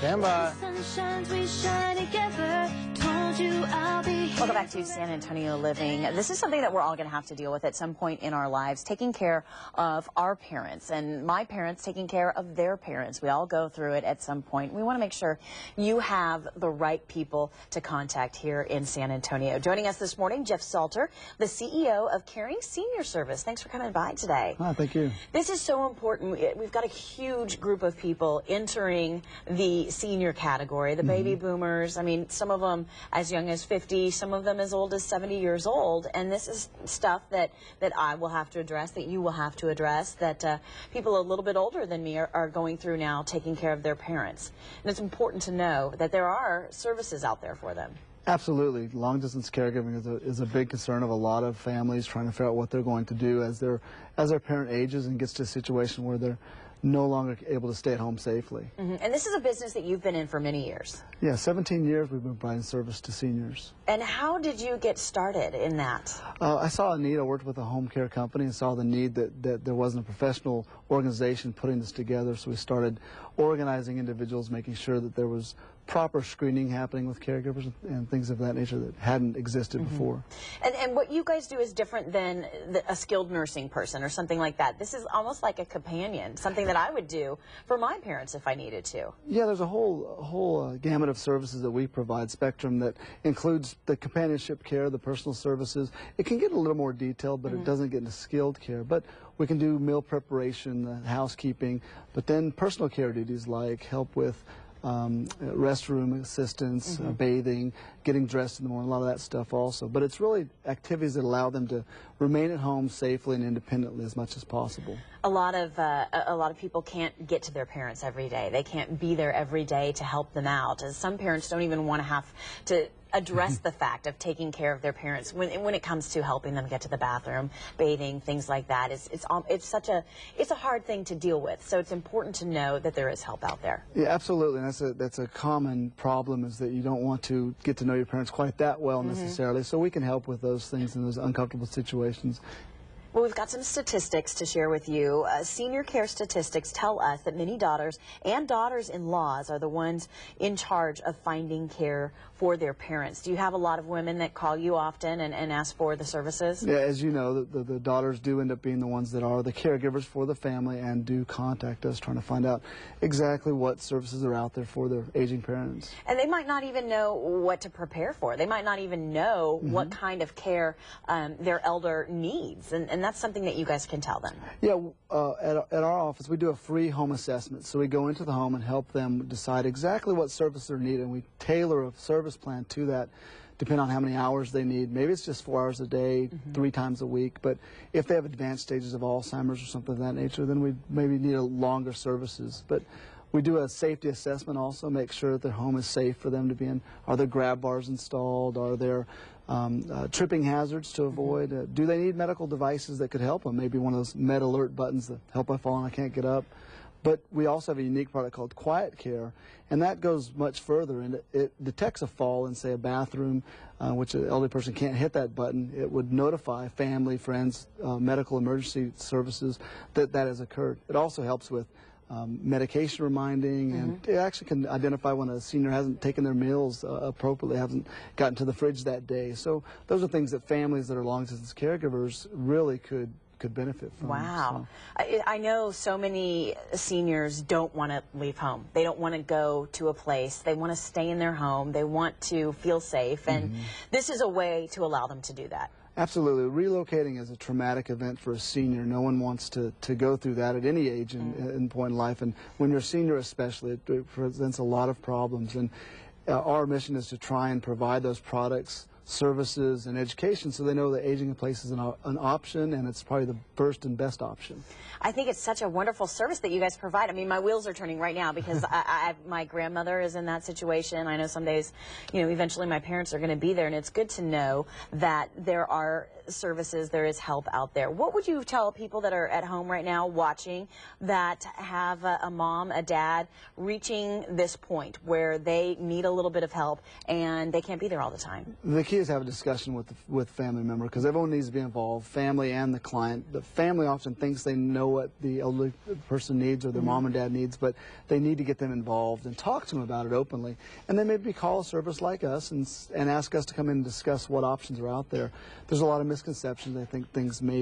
Stand by. Welcome back to San Antonio Living. This is something that we're all going to have to deal with at some point in our lives, taking care of our parents, and my parents taking care of their parents. We all go through it at some point. We want to make sure you have the right people to contact here in San Antonio. Joining us this morning, Jeff Salter, the CEO of Caring Senior Service. Thanks for coming by today. Thank you. This is so important. We've got a huge group of people entering the senior category, the baby boomers. I mean, some of them as young as 50, some of them as old as 70 years old, and this is stuff that I will have to address, that you will have to address, that people a little bit older than me are going through now, taking care of their parents. And it's important to know that there are services out there for them. Absolutely. Long-distance caregiving is a big concern of a lot of families, trying to figure out what they're going to do as their parent ages and gets to a situation where they're no longer able to stay at home safely. And this is a business that you've been in for many years. Yeah, 17 years we've been providing service to seniors. And how did you get started in that? I saw a need. I worked with a home care company and saw the need that there wasn't a professional organization putting this together, so we started organizing individuals, making sure that there was proper screening happening with caregivers and things of that nature that hadn't existed before. And what you guys do is different than a skilled nursing person or something like that. This is almost like a companion, something that I would do for my parents if I needed to. Yeah, there's a whole gamut of services that we provide, spectrum, that includes the companionship care, the personal services. It can get a little more detailed, but it doesn't get into skilled care. But we can do meal preparation, housekeeping, but then personal care duties like help with restroom assistance, bathing, getting dressed in the morning, a lot of that stuff also. But it's really activities that allow them to remain at home safely and independently as much as possible. A lot of people can't get to their parents every day. They can't be there every day to help them out. As some parents don't even want to have to address the fact of taking care of their parents when it comes to helping them get to the bathroom, bathing, things like that. It's a hard thing to deal with. So it's important to know that there is help out there. Yeah, absolutely. And that's a common problem, is that you don't want to get to know your parents quite that well necessarily. So we can help with those things in those uncomfortable situations. Well, we've got some statistics to share with you. Senior care statistics tell us that many daughters and daughters-in-laws are the ones in charge of finding care for their parents. Do you have a lot of women that call you often and ask for the services? Yeah, as you know, the daughters do end up being the ones that are the caregivers for the family and do contact us trying to find out exactly what services are out there for their aging parents. And they might not even know what to prepare for. They might not even know what kind of care their elder needs. And that's something that you guys can tell them. Yeah, at our office, we do a free home assessment. So we go into the home and help them decide exactly what service they're needing. We tailor a service plan to that, depending on how many hours they need. Maybe it's just 4 hours a day, 3 times a week. But if they have advanced stages of Alzheimer's or something of that nature, then we maybe need a longer services. But we do a safety assessment also, make sure that their home is safe for them to be in. Are there grab bars installed? Are there tripping hazards to avoid? Do they need medical devices that could help them? Maybe one of those med alert buttons that help I fall and I can't get up. But we also have a unique product called Quiet Care, and that goes much further, and it detects a fall in, say, a bathroom, which an elderly person can't hit that button. It would notify family, friends, medical emergency services that that has occurred. It also helps with medication reminding, and it actually can identify when a senior hasn't taken their meals appropriately, hasn't gotten to the fridge that day. So those are things that families that are long-distance caregivers really could benefit from. Wow. So. I know so many seniors don't want to leave home. They don't want to go to a place. They want to stay in their home. They want to feel safe, and this is a way to allow them to do that. Absolutely. Relocating is a traumatic event for a senior. No one wants to go through that at any age in point in life, and when you're a senior especially, it presents a lot of problems. And our mission is to try and provide those products, services, and education so they know that aging in place is an option, and it's probably the first and best option. I think it's such a wonderful service that you guys provide. I mean, my wheels are turning right now because my grandmother is in that situation. I know some days, you know, eventually my parents are going to be there, and it's good to know that there are services, there is help out there. What would you tell people that are at home right now watching that have a mom, a dad reaching this point where they need a little bit of help and they can't be there all the time? They key is to have a discussion with family member, because everyone needs to be involved, family and the client. The family often thinks they know what the elderly person needs or their mom and dad needs, but they need to get them involved and talk to them about it openly. And then maybe call a service like us and ask us to come in and discuss what options are out there. There's a lot of misconceptions. I think things may